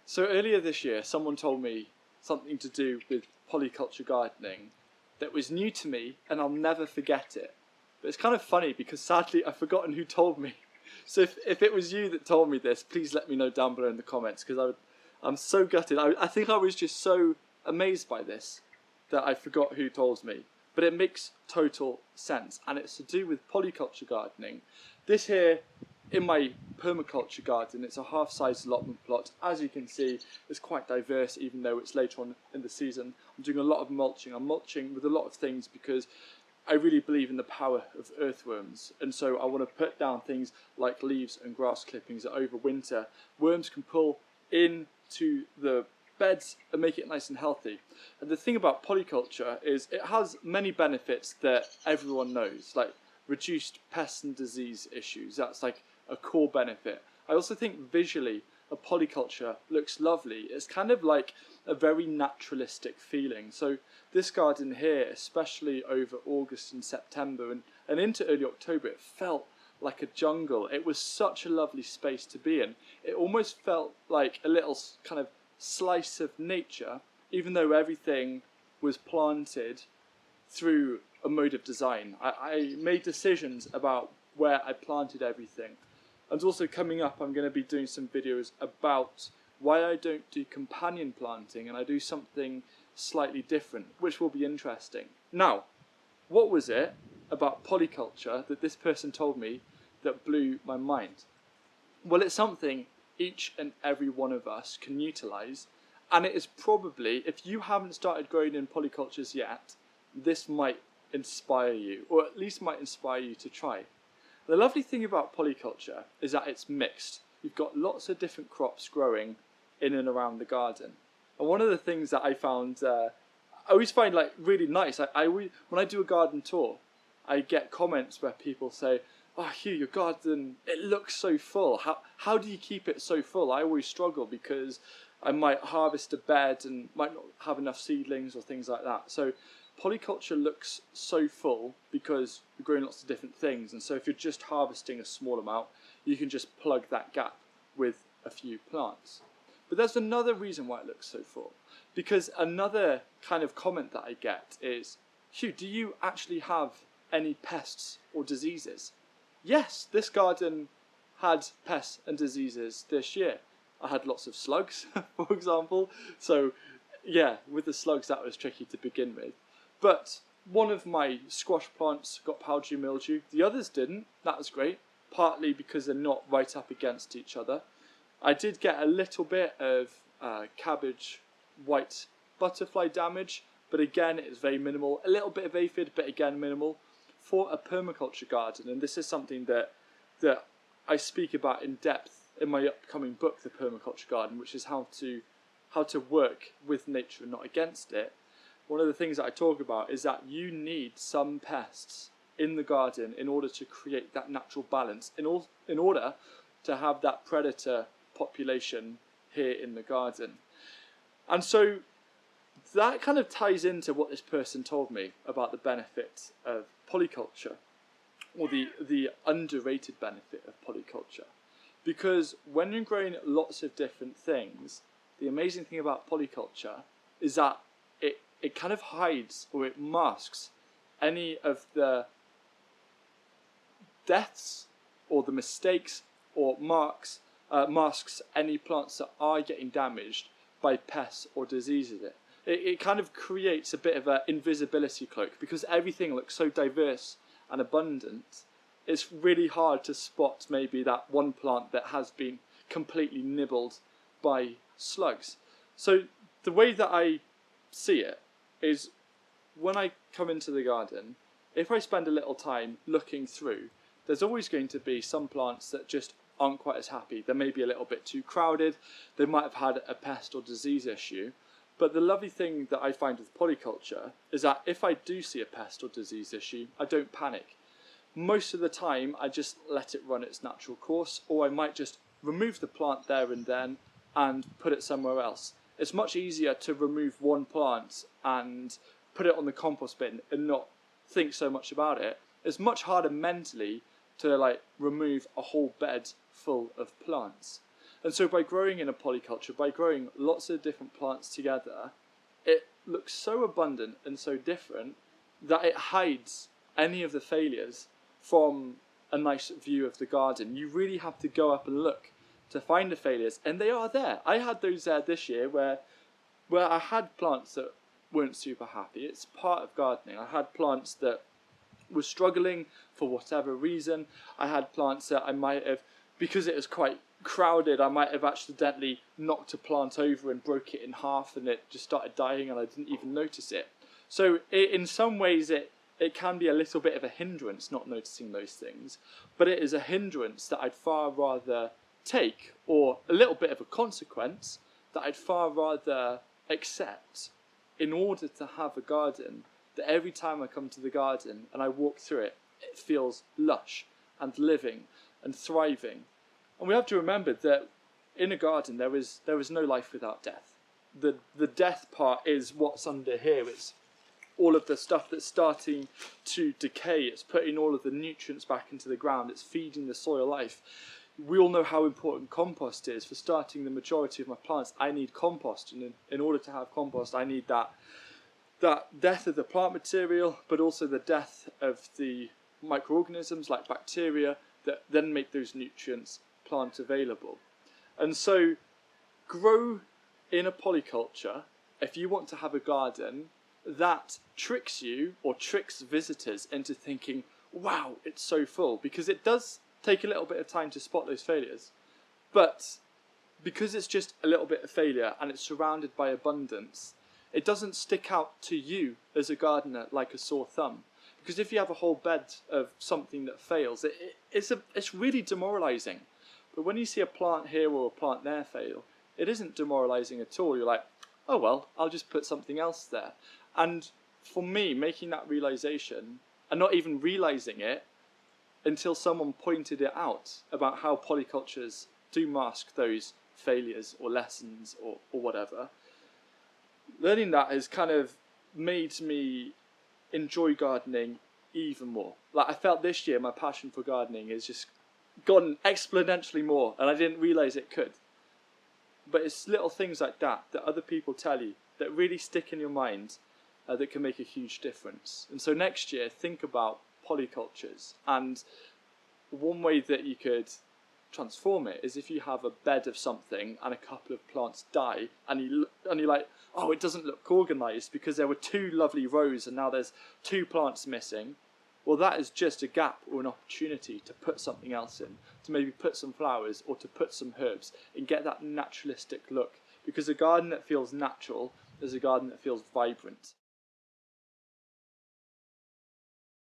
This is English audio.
So earlier this year, someone told me something to do with polyculture gardening that was new to me, and I'll never forget it. But it's kind of funny because sadly I've forgotten who told me. So if it was you that told me this, please let me know down below in the comments, because I'm so gutted. I think I was just so amazed by this that I forgot who told me. But it makes total sense, and it's to do with polyculture gardening. This here, in my permaculture garden, it's a half-size allotment plot. As you can see, it's quite diverse, even though it's later on in the season. I'm doing a lot of mulching. I'm mulching with a lot of things because I really believe in the power of earthworms, and so I want to put down things like leaves and grass clippings that over winter worms can pull into the beds and make it nice and healthy. And the thing about polyculture is it has many benefits that everyone knows, like reduced pest and disease issues. That's like a core benefit. I also think visually a polyculture looks lovely. It's kind of like a very naturalistic feeling. So this garden here, especially over August and September and into early October, it felt like a jungle. It was such a lovely space to be in. It almost felt like a little kind of slice of nature, even though everything was planted through a mode of design. I made decisions about where I planted everything. And also coming up, I'm going to be doing some videos about why I don't do companion planting and I do something slightly different, which will be interesting. Now, what was it about polyculture that this person told me that blew my mind? Well, it's something each and every one of us can utilise, and it is probably, if you haven't started growing in polycultures yet, this might inspire you, or at least might inspire you to try. The lovely thing about polyculture is that it's mixed. You've got lots of different crops growing in and around the garden. And one of the things that I found, I always find like really nice, when I do a garden tour, I get comments where people say, "Oh Hugh, your garden, it looks so full. How do you keep it so full?" I always struggle because I might harvest a bed and might not have enough seedlings or things like that. So polyculture looks so full because you're growing lots of different things, and so if you're just harvesting a small amount, you can just plug that gap with a few plants. But there's another reason why it looks so full, because another kind of comment that I get is, "Hugh, do you actually have any pests or diseases?" Yes, this garden had pests and diseases this year. I had lots of slugs, for example, so yeah, with the slugs that was tricky to begin with. But one of my squash plants got powdery mildew, the others didn't. That was great, partly because they're not right up against each other. I did get a little bit of cabbage white butterfly damage, but again it was very minimal. A little bit of aphid, but again minimal. For a permaculture garden, and this is something that I speak about in depth in my upcoming book, The Permaculture Garden, which is how to work with nature and not against it. One of the things that I talk about is that you need some pests in the garden in order to create that natural balance, in order to have that predator population here in the garden. And so that kind of ties into what this person told me about the benefit of polyculture, or the underrated benefit of polyculture. Because when you're growing lots of different things, the amazing thing about polyculture is that it kind of hides, or it masks, any of the deaths or the mistakes, or masks any plants that are getting damaged by pests or diseases. It kind of creates a bit of an invisibility cloak, because everything looks so diverse and abundant. It's really hard to spot maybe that one plant that has been completely nibbled by slugs. So the way that I see it is, when I come into the garden, if I spend a little time looking through, there's always going to be some plants that just aren't quite as happy. They may be a little bit too crowded, they might have had a pest or disease issue. But the lovely thing that I find with polyculture is that if I do see a pest or disease issue, I don't panic. Most of the time I just let it run its natural course, or I might just remove the plant there and then and put it somewhere else. It's much easier to remove one plant and put it on the compost bin and not think so much about it. It's much harder mentally to remove a whole bed full of plants. And so by growing in a polyculture, by growing lots of different plants together, it looks so abundant and so different that it hides any of the failures from a nice view of the garden. You really have to go up and look to find the failures, and they are there. I had those there this year where I had plants that weren't super happy. It's part of gardening. I had plants that were struggling for whatever reason. I had plants that I might have, because it was quite crowded, I might have accidentally knocked a plant over and broke it in half and it just started dying and I didn't even notice it. So in some ways it can be a little bit of a hindrance not noticing those things, but it is a hindrance that I'd far rather take, or a little bit of a consequence that I'd far rather accept, in order to have a garden that every time I come to the garden and I walk through it, it feels lush and living and thriving. And we have to remember that in a garden there is no life without death. The death part is what's under here. It's all of the stuff that's starting to decay. It's putting all of the nutrients back into the ground. It's feeding the soil life. We all know how important compost is for starting the majority of my plants. I need compost, and in order to have compost I need that death of the plant material, but also the death of the microorganisms like bacteria that then make those nutrients plant available. And so grow in a polyculture if you want to have a garden that tricks you or tricks visitors into thinking, wow, it's so full, because it does take a little bit of time to spot those failures. But because it's just a little bit of failure and it's surrounded by abundance, it doesn't stick out to you as a gardener like a sore thumb. Because if you have a whole bed of something that fails, it's really demoralising. But when you see a plant here or a plant there fail, it isn't demoralising at all. You're like, oh well, I'll just put something else there. And for me, making that realisation, and not even realising it until someone pointed it out about how polycultures do mask those failures or lessons or whatever, learning that has kind of made me enjoy gardening even more. Like, I felt this year my passion for gardening has just gone exponentially more, and I didn't realise it could. But it's little things like that other people tell you that really stick in your mind, that can make a huge difference. And so next year, think about polycultures, and one way that you could transform it is if you have a bed of something and a couple of plants die, and you're like, oh, it doesn't look organised because there were 2 lovely rows and now there's 2 plants missing. Well, that is just a gap or an opportunity to put something else in, to maybe put some flowers or to put some herbs and get that naturalistic look, because a garden that feels natural is a garden that feels vibrant.